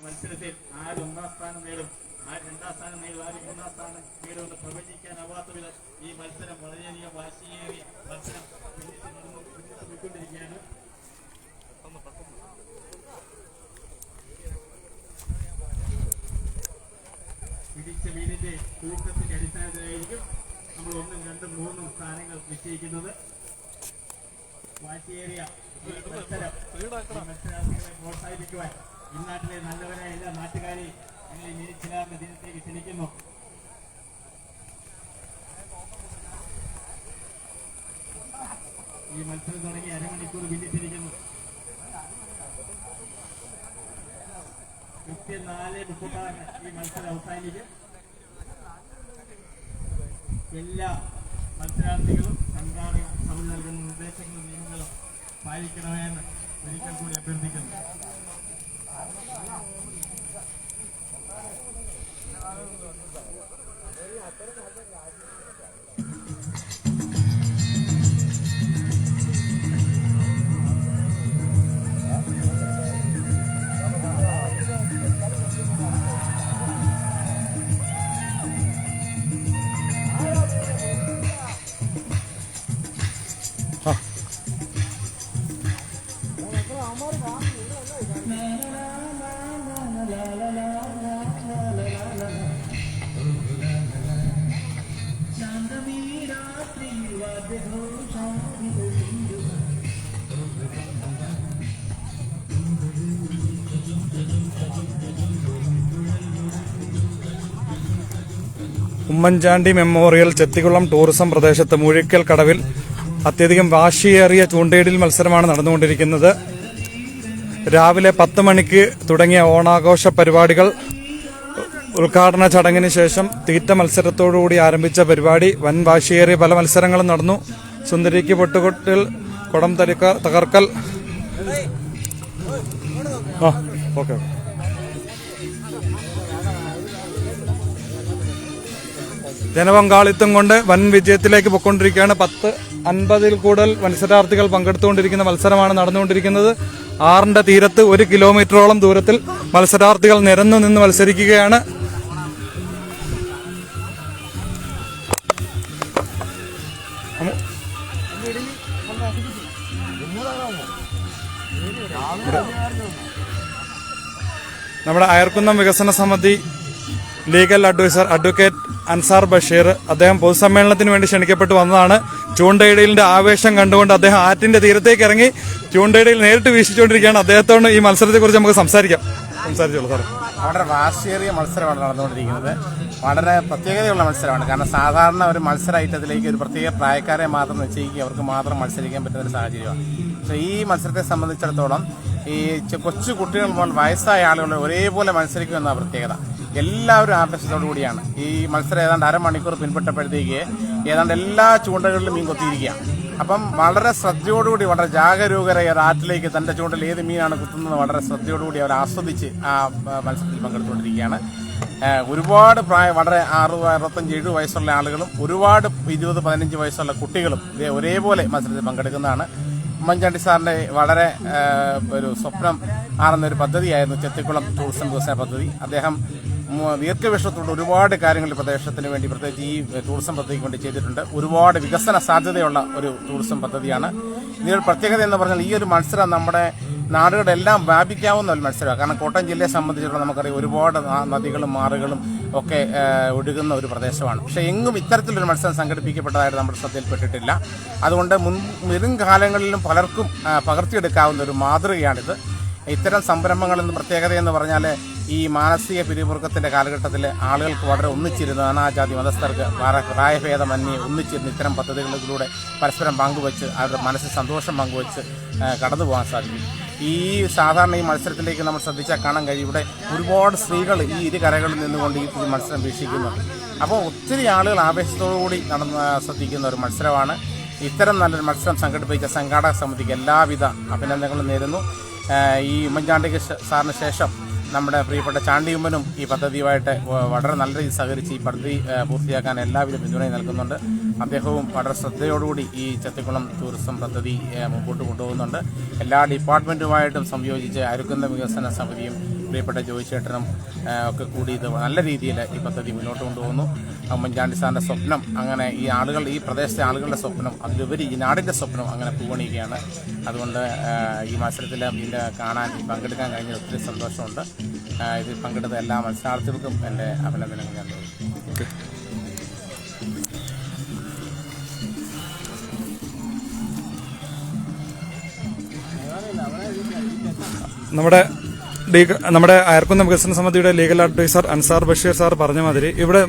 മത്സരത്തിൽ ആര് ഒന്നാം സ്ഥാനം നേടും, ആര് രണ്ടാം സ്ഥാനം നേടും, ആര് മൂന്നാം സ്ഥാനം നേടുമെന്ന് പ്രവചിക്കാനാവാത്ത വിധം ഈ മത്സരം വളരെയധികം വാശിയേറിയ മത്സരം പോയിക്കൊണ്ടിരിക്കുകയാണ്. പിടിച്ച മീനിന്റെ തൂക്കത്തിന്റെ അടിസ്ഥാനത്തിലായിരിക്കും നമ്മൾ 1, 2, 3 സ്ഥാനങ്ങൾ നിശ്ചയിക്കുന്നത്. വാശിയേറിയ മത്സരാർത്ഥികളെ പ്രോത്സാഹിപ്പിക്കുവാൻ ഇന്നാട്ടിലെ നല്ലവരായ എല്ലാ നാട്ടുകാരെയും ഞങ്ങൾ ഈ മീനിച്ചിലാറിന്റെ ദിനത്തേക്ക് ക്ഷണിക്കുന്നു. ഈ മത്സരം തുടങ്ങി അരമണിക്കൂർ പിന്നിട്ടിരിക്കുന്നു. കൃത്യം 4:30 ഈ മത്സരം അവസാനിക്കും. എല്ലാ മത്സരാർത്ഥികളും സംഘാടകർ സഭ നൽകുന്ന നിർദ്ദേശങ്ങളും നിയമങ്ങളും പാലിക്കണമെന്ന് ഒരിക്കൽ കൂടി അഭ്യർത്ഥിക്കുന്നു. ഉമ്മൻചാണ്ടി മെമ്മോറിയൽ ചെത്തിക്കുളം ടൂറിസം പ്രദേശത്ത് മുഴിക്കൽ കടവിൽ അത്യധികം വാശിയേറിയ ചൂണ്ടയിടൽ മത്സരമാണ് നടന്നുകൊണ്ടിരിക്കുന്നത്. രാവിലെ 10 മണിക്ക് തുടങ്ങിയ ഓണാഘോഷ പരിപാടികൾ ഉദ്ഘാടന ചടങ്ങിന് ശേഷം തീറ്റ മത്സരത്തോടുകൂടി ആരംഭിച്ച പരിപാടി വൻ വാശിയേറിയ പല മത്സരങ്ങളും നടന്നു. സുന്ദരിക്ക് പൊട്ടുകൊട്ടിൽ, കുടം തകർക്കൽ, ഓക്കെ ജനപങ്കാളിത്തം കൊണ്ട് വൻ വിജയത്തിലേക്ക് പൊയ്ക്കൊണ്ടിരിക്കുകയാണ്. 50 കൂടുതൽ മത്സരാർത്ഥികൾ പങ്കെടുത്തുകൊണ്ടിരിക്കുന്ന മത്സരമാണ് നടന്നുകൊണ്ടിരിക്കുന്നത്. ആറിന്റെ തീരത്ത് 1 കിലോമീറ്ററോളം ദൂരത്തിൽ മത്സരാർത്ഥികൾ നിരന്നു നിന്ന് മത്സരിക്കുകയാണ്. നമ്മുടെ അയർക്കുന്നം വികസന സമിതി legal adviser advocate Ansar Basheer, അദ്ദേഹം പൊതുസമ്മേളനത്തിന് വേണ്ടി ക്ഷണിക്കപ്പെട്ടു വന്നതാണ്. ചൂണ്ടയിടലിന്റെ ആവേശം കണ്ടുകൊണ്ട് അദ്ദേഹം ആറ്റിന്റെ തീരത്തേക്ക് ഇറങ്ങി ചൂണ്ടയിടയിൽ നേരിട്ട് വീക്ഷിച്ചുകൊണ്ടിരിക്കുകയാണ്. അദ്ദേഹത്തോട് ഈ മത്സരത്തെ കുറിച്ച് നമുക്ക് സംസാരിച്ചോളൂ സാർ. വളരെ വാശിയേറിയ മത്സരമാണ് നടന്നുകൊണ്ടിരിക്കുന്നത്. വളരെ പ്രത്യേകതയുള്ള മത്സരമാണ്. കാരണം സാധാരണ ഒരു മത്സര ഐറ്റത്തിലേക്ക് ഒരു പ്രത്യേക പ്രായക്കാരെ മാത്രം നിശ്ചയിക്കുക, അവർക്ക് മാത്രം മത്സരിക്കാൻ പറ്റുന്ന ഒരു സാഹചര്യമാണ്. പക്ഷേ ഈ മത്സരത്തെ സംബന്ധിച്ചിടത്തോളം ഈ കൊച്ചു കുട്ടികൾ മുതൽ വയസ്സായ ആളുകൾ ഒരേപോലെ മത്സരിക്കുമെന്ന പ്രത്യേകത. എല്ലാവരും ആവേശത്തോടു കൂടിയാണ് ഈ മത്സരം. ഏതാണ്ട് അരമണിക്കൂർ പിൻപെട്ടപ്പോഴത്തേക്ക് ഏതാണ്ട് എല്ലാ ചൂണ്ടകളിലും മീൻ കൊത്തിയിരിക്കുകയാണ്. അപ്പം വളരെ ശ്രദ്ധയോടുകൂടി, വളരെ ജാഗരൂകരായ ആറ്റിലേക്ക് തന്റെ ചൂണ്ടൽ ഏത് മീനാണ് കുത്തുന്നത് വളരെ ശ്രദ്ധയോടുകൂടി അവർ ആസ്വദിച്ച് ആ മത്സരത്തിൽ പങ്കെടുത്തുകൊണ്ടിരിക്കുകയാണ്. ഒരുപാട് വളരെ 60, 65, 70 വയസ്സുള്ള ആളുകളും ഒരുപാട് 20, 15 വയസ്സുള്ള കുട്ടികളും ഒരേപോലെ മത്സരത്തിൽ പങ്കെടുക്കുന്നതാണ്. ഉമ്മൻചാണ്ടി സാറിന്റെ വളരെ ഒരു സ്വപ്നം ആണെന്നൊരു പദ്ധതിയായിരുന്നു ചെത്തിക്കുളം ടൂറിസം വികസന പദ്ധതി. അദ്ദേഹം ദീർഘവീക്ഷണത്തോടെ ഒരുപാട് കാര്യങ്ങൾ പ്രദേശത്തിന് വേണ്ടി, പ്രത്യേകിച്ച് ഈ ടൂറിസം പദ്ധതിക്ക് വേണ്ടി ചെയ്തിട്ടുണ്ട്. ഒരുപാട് വികസന സാധ്യതയുള്ള ഒരു ടൂറിസം പദ്ധതിയാണ്. ഇതിന്റെ പ്രത്യേകത എന്ന് പറഞ്ഞാൽ ഈ ഒരു മത്സരം നമ്മുടെ നാടുകളുടെ എല്ലാം വ്യാപിക്കാവുന്ന ഒരു മത്സരമാണ്. കാരണം കോട്ടയം ജില്ലയെ സംബന്ധിച്ചിടത്തോളം നമുക്കറിയാം ഒരുപാട് നദികളും മാറുകളും ഒക്കെ ഒഴുകുന്ന ഒരു പ്രദേശമാണ്. പക്ഷെ എങ്ങും ഇത്തരത്തിലൊരു മത്സരം സംഘടിപ്പിക്കപ്പെട്ടതായിട്ട് നമ്മുടെ ശ്രദ്ധയിൽപ്പെട്ടിട്ടില്ല. അതുകൊണ്ട് വരും കാലങ്ങളിലും പലർക്കും പകർത്തിയെടുക്കാവുന്ന ഒരു മാതൃകയാണിത്. ഇത്തരം സംരംഭങ്ങളെന്ന് പ്രത്യേകതയെന്ന് പറഞ്ഞാൽ ഈ മാനസിക പിരിമുറുക്കത്തിന്റെ കാലഘട്ടത്തിൽ ആളുകൾക്ക് വളരെ ഒന്നിച്ചിരുന്ന് നാനാജാതി മതസ്ഥർക്ക് പ്രായഭേദമന്യേ ഒന്നിച്ചിരുന്ന് ഇത്തരം പദ്ധതികളിലൂടെ പരസ്പരം പങ്കുവച്ച് അവരുടെ മനസ്സിൽ സന്തോഷം പങ്കുവച്ച് കടന്നു പോകാൻ സാധിക്കും. ഈ സാധാരണ ഈ മത്സരത്തിലേക്ക് നമ്മൾ ശ്രദ്ധിച്ചാൽ കാണാൻ കഴിയും ഇവിടെ ഒരുപാട് സ്ത്രീകൾ ഈ ഇരു കരകളിൽ നിന്നുകൊണ്ട് ഈ മത്സരം വീക്ഷിക്കുന്നുണ്ട്. അപ്പോൾ ഒത്തിരി ആളുകൾ ആവേശത്തോടുകൂടി ശ്രദ്ധിക്കുന്ന ഒരു മത്സരമാണ്. ഇത്തരം നല്ലൊരു മത്സരം സംഘടിപ്പിച്ച സംഘാടക സമിതിക്ക് എല്ലാവിധ അഭിനന്ദനങ്ങളും നേരുന്നു. ഈ ഉമ്മൻചാണ്ടി സാറിന് ശേഷം നമ്മുടെ പ്രിയപ്പെട്ട ചാണ്ടിയുമ്മനും ഈ പദ്ധതിയുമായിട്ട് വളരെ നല്ല രീതിയിൽ സഹകരിച്ച് ഈ പദ്ധതി പൂർത്തിയാക്കാൻ എല്ലാവിധ പിന്തുണയും നൽകുന്നുണ്ട്. അദ്ദേഹവും വളരെ ശ്രദ്ധയോടുകൂടി ഈ ചെത്തിക്കുളം ടൂറിസം പദ്ധതി മുമ്പോട്ട് കൊണ്ടുപോകുന്നുണ്ട്. എല്ലാ ഡിപ്പാർട്ട്മെന്റുമായിട്ടും സംയോജിച്ച് അയർക്കുന്നം വികസന സമിതിയും പ്രിയപ്പെട്ട ജോയി ചേട്ടനും ഒക്കെ കൂടി ഇത് നല്ല രീതിയിൽ ഈ പദ്ധതി മുന്നോട്ട് കൊണ്ടുപോകുന്നു. ഉമ്മൻചാണ്ടി സാറിൻ്റെ സ്വപ്നം അങ്ങനെ ഈ പ്രദേശത്തെ ആളുകളുടെ സ്വപ്നം, അതിലുപരി ഈ നാടിൻ്റെ സ്വപ്നം അങ്ങനെ പൂവണിയുകയാണ്. അതുകൊണ്ട് ഈ മത്സരത്തിൽ ഇതിൻ്റെ പങ്കെടുക്കാൻ കഴിഞ്ഞാൽ ഒത്തിരി സന്തോഷമുണ്ട്. ഇതിൽ പങ്കെടുത്ത എല്ലാ മത്സരാർത്ഥികൾക്കും എൻ്റെ അഭിനന്ദനങ്ങൾ ഞാൻ നൽകുന്നു. നമ്മുടെ അയർക്കുന്നം വികസന സമിതിയുടെ legal adviser Ansar Basheer sir പറഞ്ഞ മാതിരി ഇവിടെ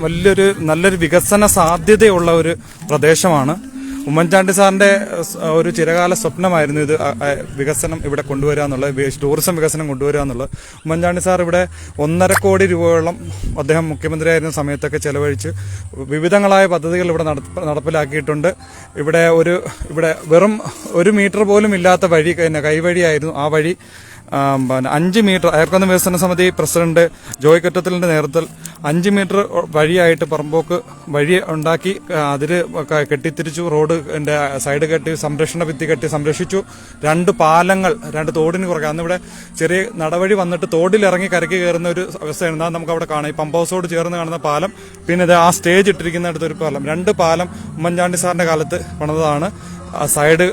നല്ലൊരു വികസന സാധ്യതയുള്ള ഒരു പ്രദേശമാണ്. ഉമ്മൻചാണ്ടി സാറിന്റെ ഒരു ചിരകാല സ്വപ്നമായിരുന്നു ഇത് വികസനം ഇവിടെ കൊണ്ടുവരിക എന്നുള്ളത്, ടൂറിസം വികസനം കൊണ്ടുവരിക എന്നുള്ളത്. ഉമ്മൻചാണ്ടി സാർ ഇവിടെ 1.5 കോടി രൂപയോളം അദ്ദേഹം മുഖ്യമന്ത്രിയായിരുന്ന സമയത്തൊക്കെ ചെലവഴിച്ച് വിവിധങ്ങളായ പദ്ധതികൾ ഇവിടെ നടപ്പിലാക്കിയിട്ടുണ്ട്. ഇവിടെ വെറും 1 മീറ്റർ പോലും ഇല്ലാത്ത വഴി, കൈവഴിയായിരുന്നു ആ വഴി. 5 മീറ്റർ അയർക്കുന്നം വികസന സമിതി പ്രസിഡന്റ് ജോയ് കൊറ്റത്തലിന്റെ നേതൃത്വത്തിൽ 5 മീറ്റർ വഴിയായിട്ട് പറമ്പോക്ക് വഴി ഉണ്ടാക്കി അതിൽ കെട്ടിത്തിരിച്ചു. റോഡിന്റെ സൈഡ് കെട്ടി സംരക്ഷണ ഭിത്തി കെട്ടി സംരക്ഷിച്ചു. 2 പാലങ്ങൾ, 2 തോടിന് കുറയ്ക്കുക. അന്നിവിടെ ചെറിയ നടവഴി വന്നിട്ട് തോടിലിറങ്ങി കരയ്ക്ക് കയറുന്ന ഒരു അവസ്ഥയാണ്. നമുക്ക് അവിടെ കാണാം, ഈ പമ്പ് ഹൗസോട് ചേർന്ന് കാണുന്ന പാലം, പിന്നെ ആ സ്റ്റേജ് ഇട്ടിരിക്കുന്ന അടുത്തൊരു പാലം. 2 പാലം ഉമ്മൻചാണ്ടി സാറിന്റെ കാലത്ത് പണിതതാണ്. സൈഡ്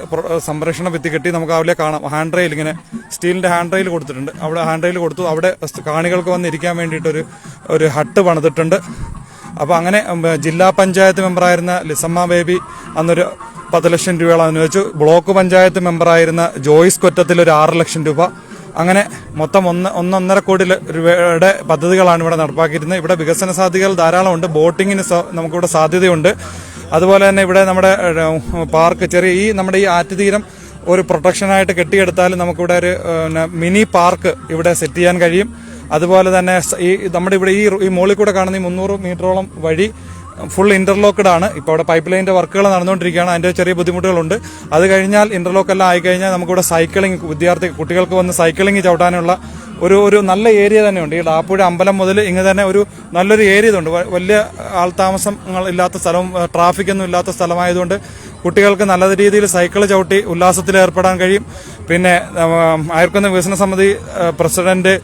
സംരക്ഷണ ഭിത്തി കെട്ടി നമുക്ക് അവിടെ കാണാം. ഹാൻഡ് റെയിൽ, ഇങ്ങനെ സ്റ്റീലിന്റെ ഹാൻഡ് റെയിൽ കൊടുത്തിട്ടുണ്ട്. അവിടെ ഹാൻഡ് റെയിൽ കൊടുത്തു. അവിടെ കാണികൾക്ക് വന്ന് ഇരിക്കാൻ വേണ്ടിയിട്ട് ഒരു ഹട്ട് പണിതിട്ടുണ്ട്. അപ്പോൾ അങ്ങനെ ജില്ലാ പഞ്ചായത്ത് മെമ്പറായിരുന്ന ലിസമ്മ ബേബി അന്നൊരു 10 ലക്ഷം രൂപയോളം അനുവദിച്ചു. ബ്ലോക്ക് പഞ്ചായത്ത് മെമ്പറായിരുന്ന ജോയിസ് കൊറ്റത്തിൽ ഒരു 6 ലക്ഷം രൂപ. അങ്ങനെ മൊത്തം 1.5 കോടി രൂപയുടെ പദ്ധതികളാണ് ഇവിടെ നടപ്പാക്കിയിരുന്നത്. ഇവിടെ വികസന സാധ്യതകൾ ധാരാളമുണ്ട്. ബോട്ടിങ്ങിന് നമുക്കിവിടെ സാധ്യതയുണ്ട്. അതുപോലെ തന്നെ ഇവിടെ നമ്മുടെ പാർക്ക്, നമ്മുടെ ഈ ആറ്റുതീരം ഒരു പ്രൊട്ടക്ഷനായിട്ട് കെട്ടിയെടുത്താൽ നമുക്കിവിടെ ഒരു മിനി പാർക്ക് ഇവിടെ സെറ്റ് ചെയ്യാൻ കഴിയും. അതുപോലെ തന്നെ നമ്മുടെ ഇവിടെ ഈ മോളിൽ കൂടെ കാണുന്ന ഈ 300 മീറ്ററോളം വഴി ഫുൾ ഇന്റർലോക്കഡ് ആണ്. ഇപ്പോൾ അവിടെ പൈപ്പ് ലൈനിന്റെ വർക്കുകൾ നടന്നുകൊണ്ടിരിക്കുകയാണ്. അതിന്റെ ചെറിയ ബുദ്ധിമുട്ടുകളുണ്ട്. അത് കഴിഞ്ഞാൽ ഇന്റർലോക്ക് എല്ലാം ആയിക്കഴിഞ്ഞാൽ നമുക്കിവിടെ സൈക്ലിംഗ്, കുട്ടികൾക്ക് വന്ന് സൈക്ലിംഗ് ചവിട്ടാനുള്ള ഒരു നല്ല ഏരിയ തന്നെയുണ്ട്. ഈ ഡാപ്പുഴ അമ്പലം മുതൽ ഇങ്ങനെ തന്നെ ഒരു നല്ലൊരു ഏരിയ ഉണ്ട്. വലിയ ആൾതാമസങ്ങൾ ഇല്ലാത്ത സ്ഥലവും ട്രാഫിക് ഒന്നും ഇല്ലാത്ത സ്ഥലമായതുകൊണ്ട് കുട്ടികൾക്ക് നല്ല രീതിയിൽ സൈക്കിൾ ചവിട്ടി ഉല്ലാസത്തിൽ ഏർപ്പെടാൻ കഴിയും. പിന്നെ അയർക്കുന്നം വികസന സമിതി പ്രസിഡന്റ്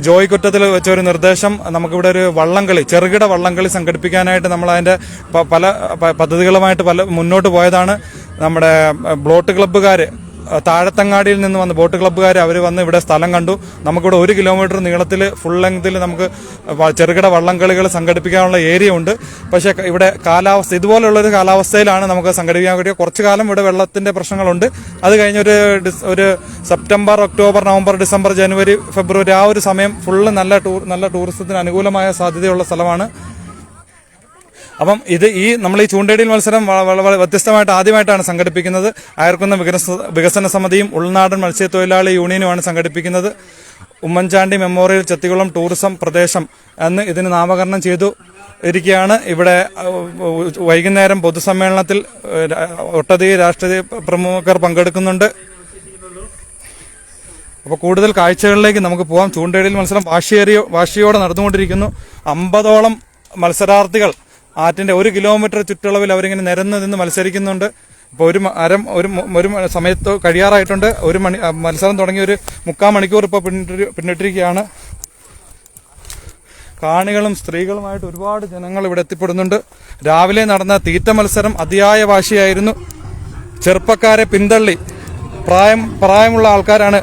ജോയ് കൊറ്റത്തിൽ വെച്ചൊരു നിർദ്ദേശം, നമുക്കിവിടെ ഒരു വള്ളംകളി, ചെറുകിട വള്ളംകളി സംഘടിപ്പിക്കാനായിട്ട് നമ്മൾ അതിന്റെ പല പദ്ധതികളുമായിട്ട് മുന്നോട്ട് പോയതാണ്. നമ്മുടെ ബോട്ട് ക്ലബ്ബുകാർ, താഴത്തങ്ങാടിയിൽ നിന്ന് വന്ന് ബോട്ട് ക്ലബ്ബുകാർ അവർ വന്ന് ഇവിടെ സ്ഥലം കണ്ടു. നമുക്കിവിടെ 1 കിലോമീറ്റർ നീളത്തിൽ ഫുൾ ലെങ്തിൽ നമുക്ക് ചെറുകിട വള്ളംകളികൾ സംഘടിപ്പിക്കാനുള്ള ഏരിയ ഉണ്ട്. പക്ഷേ ഇവിടെ കാലാവസ്ഥ ഇതുപോലുള്ളൊരു കാലാവസ്ഥയിലാണ് നമുക്ക് സംഘടിപ്പിക്കാൻ കഴിയുക. കുറച്ചു കാലം ഇവിടെ വെള്ളത്തിന്റെ പ്രശ്നങ്ങളുണ്ട്. അത് കഴിഞ്ഞൊരു സെപ്റ്റംബർ, ഒക്ടോബർ, നവംബർ, ഡിസംബർ, ജനുവരി, ഫെബ്രുവരി ആ ഒരു സമയം ഫുള്ള് നല്ല ടൂറിസത്തിന് അനുകൂലമായ സാധ്യതയുള്ള സ്ഥലമാണ്. അപ്പം നമ്മൾ ഈ ചൂണ്ടയിടൽ മത്സരം വളരെ വ്യത്യസ്തമായിട്ട് ആദ്യമായിട്ടാണ് സംഘടിപ്പിക്കുന്നത്. അയർക്കുന്നം വികസന സമിതിയും ഉൾനാടൻ മത്സ്യത്തൊഴിലാളി യൂണിയനുമാണ് സംഘടിപ്പിക്കുന്നത്. ഉമ്മൻചാണ്ടി മെമ്മോറിയൽ ചെത്തികുളം ടൂറിസം പ്രദേശം എന്ന് ഇതിന് നാമകരണം ചെയ്തു ഇരിക്കുകയാണ്. ഇവിടെ വൈകുന്നേരം പൊതുസമ്മേളനത്തിൽ ഒട്ടധികം രാഷ്ട്രീയ പ്രമുഖർ പങ്കെടുക്കുന്നുണ്ട്. അപ്പോൾ കൂടുതൽ കാഴ്ചകളിലേക്ക് നമുക്ക് പോകാം. ചൂണ്ടയിടൽ മത്സരം വാശിയോടെ നടന്നുകൊണ്ടിരിക്കുന്നു. 50ഓളം മത്സരാർത്ഥികൾ ആറ്റിന്റെ 1 കിലോമീറ്റർ ചുറ്റളവിൽ അവരിങ്ങനെ നിരന്ന് നിന്ന് മത്സരിക്കുന്നുണ്ട്. ഇപ്പോൾ ഒരു സമയത്ത് കഴിയാറായിട്ടുണ്ട്. മത്സരം തുടങ്ങി 3/4 മണിക്കൂർ ഇപ്പോൾ പിന്നിട്ടിരിക്കുകയാണ്. കാണികളും സ്ത്രീകളുമായിട്ട് ഒരുപാട് ജനങ്ങൾ ഇവിടെ എത്തിപ്പെടുന്നുണ്ട്. രാവിലെ നടന്ന തീറ്റ മത്സരം അതിയായ വാശിയായിരുന്നു. ചെറുപ്പക്കാരെ പിന്തള്ളി പ്രായമുള്ള ആൾക്കാരാണ്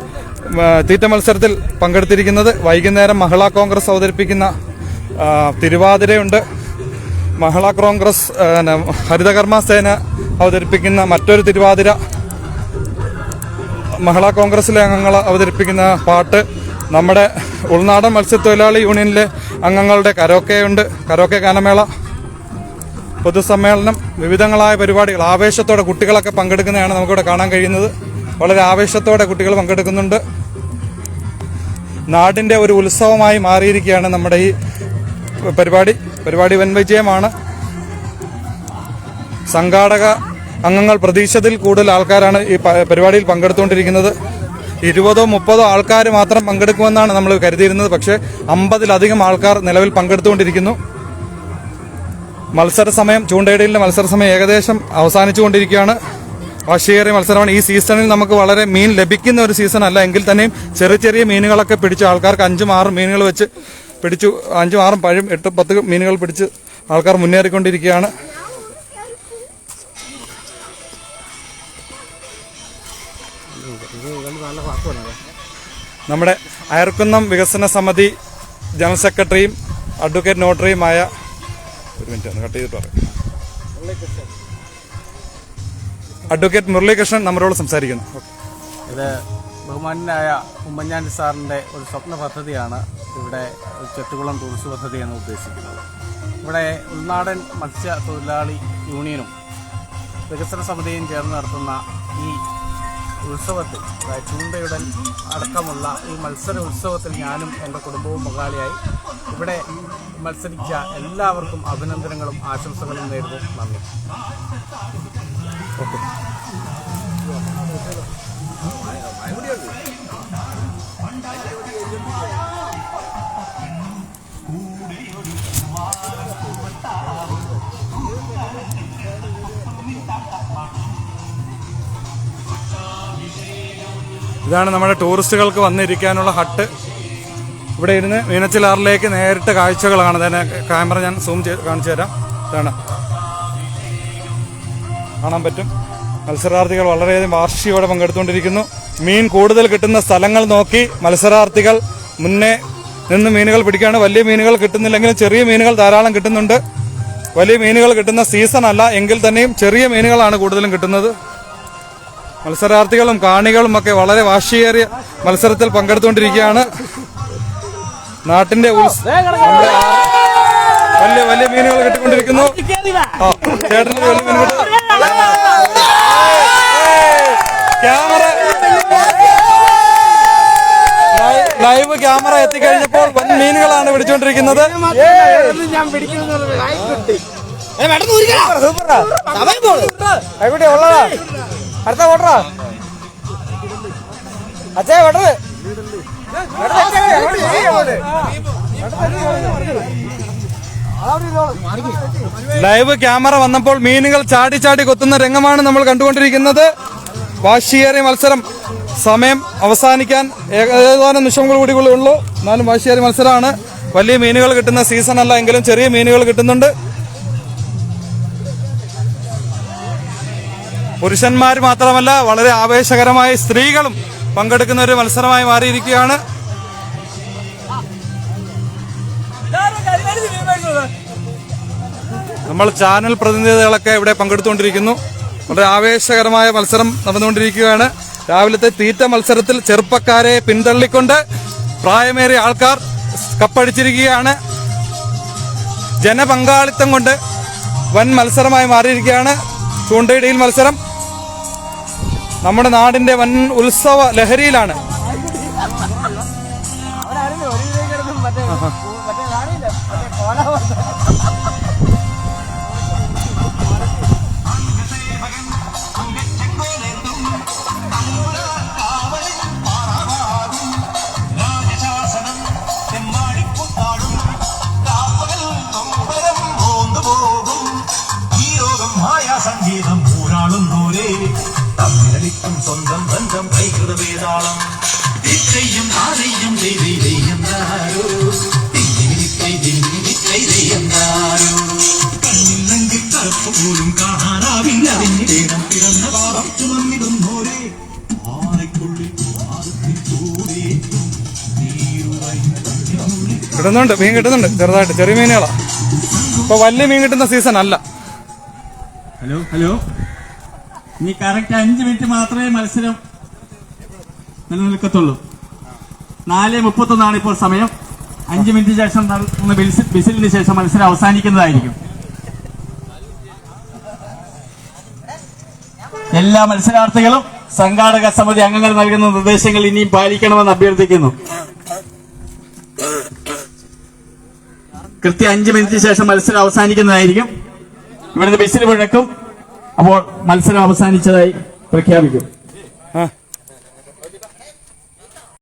തീറ്റ മത്സരത്തിൽ പങ്കെടുത്തിരിക്കുന്നത്. വൈകുന്നേരം മഹിളാ കോൺഗ്രസ് അവതരിപ്പിക്കുന്ന തിരുവാതിരയുണ്ട്. മഹിളാ കോൺഗ്രസ് ഹരിതകർമ്മ സേന അവതരിപ്പിക്കുന്ന മറ്റൊരു തിരുവാതിര, മഹിളാ കോൺഗ്രസിലെ അംഗങ്ങൾ അവതരിപ്പിക്കുന്ന പാട്ട്, നമ്മുടെ ഉൾനാടൻ മത്സ്യത്തൊഴിലാളി യൂണിയനിലെ അംഗങ്ങളുടെ കരോക്കെയുണ്ട്, കരോക്കെ ഗാനമേള, പൊതുസമ്മേളനം, വിവിധങ്ങളായ പരിപാടികൾ. ആവേശത്തോടെ കുട്ടികളൊക്കെ പങ്കെടുക്കുന്നതാണ് നമുക്കിവിടെ കാണാൻ കഴിയുന്നത്. വളരെ ആവേശത്തോടെ കുട്ടികൾ പങ്കെടുക്കുന്നുണ്ട്. നാടിന്റെ ഒരു ഉത്സവമായി മാറിയിരിക്കുകയാണ് നമ്മുടെ ഈ പരിപാടി വൻ വിജയമാണ്. സംഘാടക അംഗങ്ങൾ പ്രതീക്ഷിച്ചതിൽ കൂടുതൽ ആൾക്കാരാണ് ഈ പരിപാടിയിൽ പങ്കെടുത്തുകൊണ്ടിരിക്കുന്നത്. 20-30 ആൾക്കാർ മാത്രം പങ്കെടുക്കുമെന്നാണ് നമ്മൾ കരുതിയിരുന്നത്. പക്ഷേ 50-ലധികം ആൾക്കാർ നിലവിൽ പങ്കെടുത്തുകൊണ്ടിരിക്കുന്നു. ചൂണ്ടയിടലിന്റെ മത്സര സമയം ഏകദേശം അവസാനിച്ചുകൊണ്ടിരിക്കുകയാണ്. വാശിയേറിയ മത്സരമാണ്. ഈ സീസണിൽ നമുക്ക് വളരെ മീൻ ലഭിക്കുന്ന ഒരു സീസൺ അല്ല എങ്കിൽ തന്നെയും ചെറിയ ചെറിയ മീനുകളൊക്കെ പിടിച്ച് ആൾക്കാർക്ക് 5-6 മീനുകൾ വെച്ച് പിടിച്ചു 5-6 പഴും 8-10 മീനുകൾ പിടിച്ച് ആൾക്കാർ മുന്നേറിക്കൊണ്ടിരിക്കുകയാണ്. നമ്മുടെ അയർക്കുന്നം വികസന സമിതി ജനറൽ സെക്രട്ടറിയും അഡ്വക്കേറ്റ് നോട്ടറിയുമായ അഡ്വക്കേറ്റ് മുരളീകൃഷ്ണൻ നമ്മളോട് സംസാരിക്കുന്നു. ഇത് ബഹുമാന്യനായ ഉമ്മൻചാണ്ടി സാറിൻ്റെ ഒരു സ്വപ്ന പദ്ധതിയാണ് ഇവിടെ ചെട്ടുകുളം ടൂറിസ്റ്റ് പദ്ധതി എന്ന് ഉദ്ദേശിക്കുന്നത്. ഇവിടെ ഉൾനാടൻ മത്സ്യത്തൊഴിലാളി യൂണിയനും വികസന സമിതിയും ചേർന്ന് നടത്തുന്ന ഈ ഉത്സവത്തിൽ, ചൂണ്ടയുടൻ അടക്കമുള്ള ഈ മത്സര ഉത്സവത്തിൽ ഞാനും എൻ്റെ കുടുംബവും പങ്കാളിയായി ഇവിടെ മത്സരിച്ച എല്ലാവർക്കും അഭിനന്ദനങ്ങളും ആശംസകളും നേരുന്നു. നന്ദി. ഇതാണ് നമ്മുടെ ടൂറിസ്റ്റുകൾക്ക് വന്നിരിക്കാനുള്ള ഹട്ട്. ഇവിടെ ഇരുന്ന് മീനച്ചിലാറിലേക്ക് നേരിട്ട് കാഴ്ചകളാണ്. തന്നെ ക്യാമറ ഞാൻ സൂം ചെയ്ത് കാണിച്ചു തരാം. ഇതാണ് കാണാൻ പറ്റും. മത്സരാർത്ഥികൾ വളരെയധികം വാശിയോടെ പങ്കെടുത്തുകൊണ്ടിരിക്കുന്നു. മീൻ കൂടുതൽ കിട്ടുന്ന സ്ഥലങ്ങൾ നോക്കി മത്സരാർത്ഥികൾ മുന്നേ നിന്ന് മീനുകൾ പിടിക്കുകയാണ്. വലിയ മീനുകൾ കിട്ടുന്നില്ലെങ്കിലും ചെറിയ മീനുകൾ ധാരാളം കിട്ടുന്നുണ്ട്. വലിയ മീനുകൾ കിട്ടുന്ന സീസൺ അല്ല എങ്കിൽ തന്നെയും ചെറിയ മീനുകളാണ് കൂടുതലും കിട്ടുന്നത്. മത്സരാർത്ഥികളും കാണികളും ഒക്കെ വളരെ വാശിയേറിയ മത്സരത്തിൽ പങ്കെടുത്തുകൊണ്ടിരിക്കുകയാണ്. നാട്ടിന്റെ വലിയ വലിയ മീനുകൾ കിട്ടിക്കൊണ്ടിരിക്കുന്നു. ചേട്ടന് വലിയ മീനുകൾ ലൈവ് ക്യാമറ എത്തിക്കഴിഞ്ഞപ്പോൾ വൻ മീനുകളാണ് പിടിച്ചുകൊണ്ടിരിക്കുന്നത്. അടുത്ത ഓട്ടറാ അച്ഛാ ഓട്ടറ് ലൈവ് ക്യാമറ വന്നപ്പോൾ മീനുകൾ ചാടി ചാടി കൊത്തുന്ന രംഗമാണ് നമ്മൾ കണ്ടുകൊണ്ടിരിക്കുന്നത്. വാശിയേറിയ മത്സരം. സമയം അവസാനിക്കാൻ ഏതാനും നിമിഷങ്ങൾ കൂടി ഉള്ളൂ. എന്നാലും വാശിയേറിയ മത്സരമാണ്. വലിയ മീനുകൾ കിട്ടുന്ന സീസൺ അല്ല എങ്കിലും ചെറിയ മീനുകൾ കിട്ടുന്നുണ്ട്. പുരുഷന്മാർ മാത്രമല്ല വളരെ ആവേശകരമായി സ്ത്രീകളും പങ്കെടുക്കുന്ന ഒരു മത്സരമായി മാറിയിരിക്കുകയാണ്. നമ്മൾ ചാനൽ പ്രതിനിധികളൊക്കെ ഇവിടെ പങ്കെടുത്തുകൊണ്ടിരിക്കുന്നു. വളരെ ആവേശകരമായ മത്സരം നടന്നുകൊണ്ടിരിക്കുകയാണ്. രാവിലത്തെ തീറ്റ മത്സരത്തിൽ ചെറുപ്പക്കാരെ പിന്തള്ളിക്കൊണ്ട് പ്രായമേറിയ ആൾക്കാർ കപ്പടിച്ചിരിക്കുകയാണ്. ജനപങ്കാളിത്തം കൊണ്ട് വൻ മത്സരമായി മാറിയിരിക്കുകയാണ് ചൂണ്ടയിടയിൽ മത്സരം. നമ്മുടെ നാടിന്റെ വൻ ഉത്സവ ലഹരിയിലാണ്. സംഗീതം ൂരാളുന്നോരേ തമ്മിലടിക്കും സ്വന്തം ബന്ധം കൈകൃത വേതാളം ദിക്കയും ആരെയും ദൈവീതെയ്യന്താരോ ദിങ്ങിനിക്കൈതെയ്യന്താരോ കണ്ണില്ലെങ്കിൽ കറുപ്പ് പോലും കാണാനാവില്ല അതിനിടേണം പിറന്ന പാപം ചുമന്നിടുന്നോരേ ആരെക്കുള്ളിൽ കൂടെ കിട്ടുന്നുണ്ട്. മീൻ കിട്ടുന്നുണ്ട് ചെറുതായിട്ട്. ചെറിയ മീനുകളാ. ഇപ്പൊ വലിയ മീൻ കിട്ടുന്ന സീസൺ അല്ല. ഹലോ ഇനി കറക്റ്റ് 5 മിനിറ്റ് മാത്രമേ മത്സരം നിലനിൽക്കത്തുള്ളൂ. 4:31 ഇപ്പോൾ സമയം. 5 മിനിറ്റ് ശേഷം നടത്തുന്ന ബിസിലിന് ശേഷം മത്സരം അവസാനിക്കുന്നതായിരിക്കും. എല്ലാ മത്സരാർത്ഥികളും സംഘാടക സമിതി അംഗങ്ങൾ നൽകുന്ന നിർദ്ദേശങ്ങൾ ഇനിയും പാലിക്കണമെന്ന് അഭ്യർത്ഥിക്കുന്നു. കൃത്യം 5 മിനിറ്റ് ശേഷം മത്സരം അവസാനിക്കുന്നതായിരിക്കും. ഇവിടുന്ന് ബിസിൽ മുഴക്കും. അപ്പോൾ മത്സരം അവസാനിച്ചതായി പ്രഖ്യാപിക്കും.